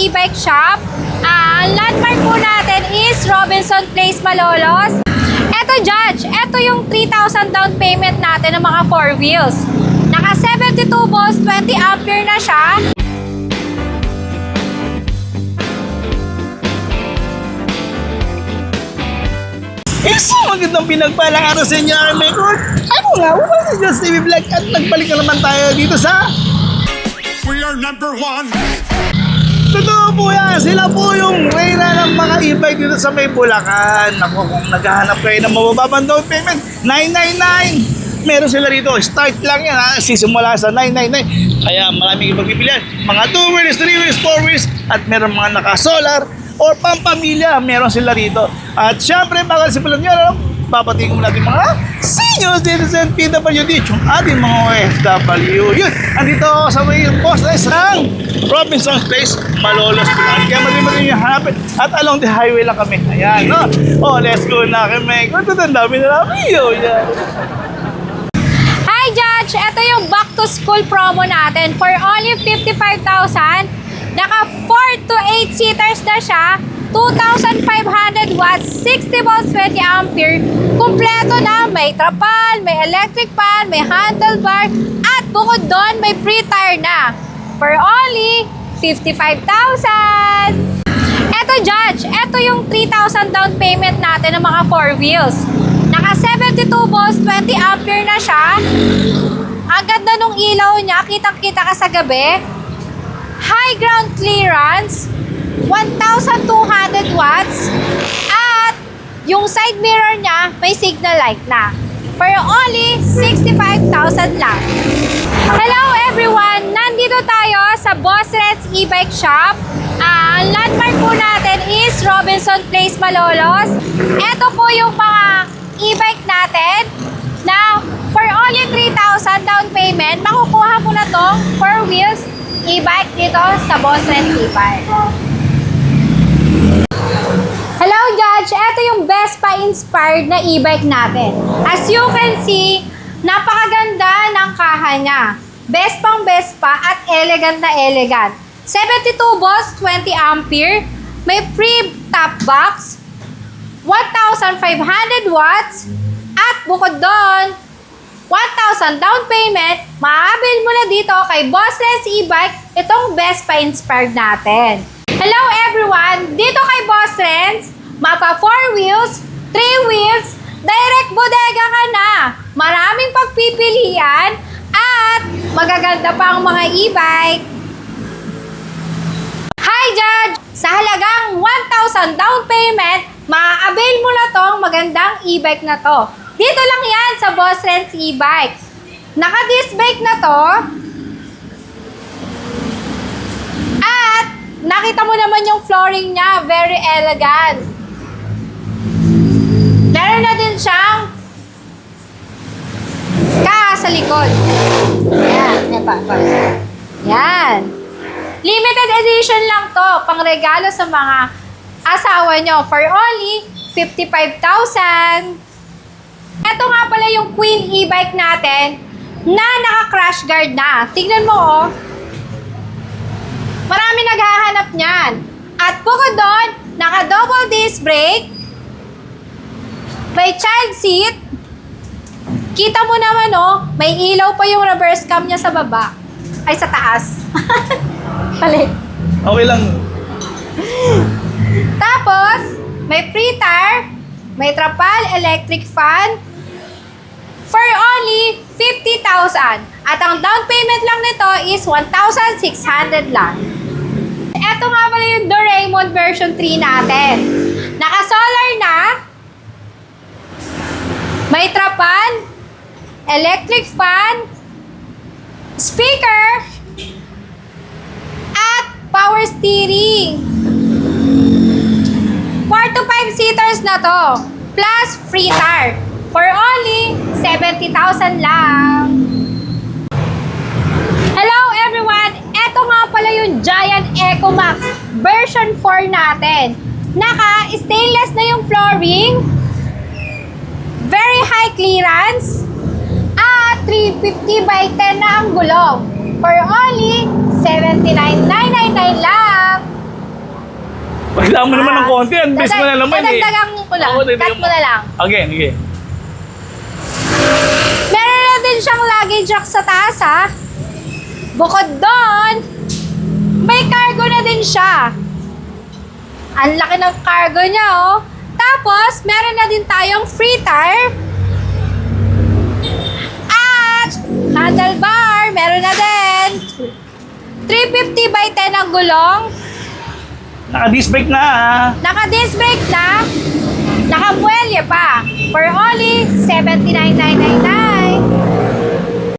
e-bike shop. Ang landmark po natin is Robinson Place, Malolos. Eto Judge, eto yung 3,000 down payment natin ng mga 4 wheels. Naka 72 volts, 20 ampere na siya. Isang magandang pinagpalang araw sa inyo, Army Court. Ako nga, si Just TV Vlog at nagbalik na naman tayo dito sa... We are number one! Totoo po yan, sila po yung reyna ng mga e-bike dito sa may Bulacan. Ako, kung naghahanap kayo ng mabababang down payment, 999. Meron sila rito, start lang yan ha, sisimula sa 999. Kaya maraming ipagpipilian, mga 2 wheels, 3 wheels, 4 wheels, at meron mga naka-solar or pampamilya, meron sila rito. At syempre, baka simulan nyo, papatingin mo natin mga senior citizen PWD, yung ating mga OFW. Yun, andito ako sa may post na isang Robinson Place, Malolos, Bulacan. Kaya madali yung hanapin. At along the highway lang kami. Ayan, no? Oh, let's go na kami. Kung ang dami na namin yun. Hi Judge, eto yung back to school promo natin for only 55,000. Naka 4 to 8 seaters na siya. 2,500 watts, 60 volts, 20 ampere. Kumpleto na, may trapal, may electric fan, may handlebar, at bukod doon, may free tire na. For only 55,000. Eto Judge, eto yung 3,000 down payment natin ng mga 4 wheels. Naka 72 volts, 20 ampere na siya. Ang ganda nung ilaw niya, kitang-kita ka sa gabi. High ground clearance, 1,200 watts, at yung side mirror niya may signal light na. For only 65,000 lang. Hello everyone! Nandito tayo sa Boss Red's e-bike shop. Ang landmark po natin is Robinson Place, Malolos. Ito po yung mga e-bike natin na for only 3,000 down payment, makukuha mo na tong 4 wheels e-bike dito sa Boss Red's e-bike. Hello Judge, ito yung Vespa inspired na e-bike natin. As you can see, napakaganda ng kaha niya. Vespang Vespa at elegant na elegant. 72 volts, 20 ampere, may free top box, 1,500 watts, at bukod doon, 1,000 down payment, maabil mo na dito kay Boss Red's e-bike itong Vespa inspired natin. Hello everyone! Dito kay Boss Red's, mapa 4 wheels, 3 wheels, direct bodega ka na. Maraming pagpipilian at magaganda pa ang mga e-bike. Hi Judge! Sa halagang 1,000 down payment, maabil mo na tong magandang e-bike na to. Dito lang yan sa Boss Red's e-bike. Naka-disc brake na to. At nakita mo naman yung flooring niya, very elegant. Meron na din siyang kaha sa likod. Yan. Limited edition lang to, pang regalo sa mga asawa nyo for only 55,000. Ito nga pala yung Queen e-bike natin na naka-crash guard na. Tingnan mo oh. Marami naghahanap niyan. At bukod doon, naka-double disc brake, may child seat. Kita mo naman oh, may ilaw pa yung reverse cam niya sa baba. Ay, sa taas. Palit. Okay lang. Tapos, may free tire, may trapal, electric fan, for only 50,000. At ang down payment lang nito is 1,600 lang. Ito nga pala yung Doraemon version 3 natin. Naka-solar na, may trapal, electric fan, speaker, at power steering. 4 to 5 seaters na to, plus free tire. For only 70,000 lang. Hello everyone! Ito nga pala yung Giant EcoMax version 4 natin. Naka-stainless na yung flooring, very high clearance, at 350 by 10 na ang gulong. For only 79,999 lang. Dagdagan mo naman ng konti. Ang bis mo na naman eh. Dadagdagan ko lang. Oo, dagdagan Cut mo na lang. Again, okay. Meron na din siyang luggage rack sa taas, ha? Bukod doon, may cargo na din siya. Ang laki ng cargo niya, oh. Tapos, meron na din tayong free tire. At, handlebar, meron na din. 350 by 10 ang gulong. Naka-disc brake na ah. Naka-disc brake na. Naka-muelye pa. For only $79,999.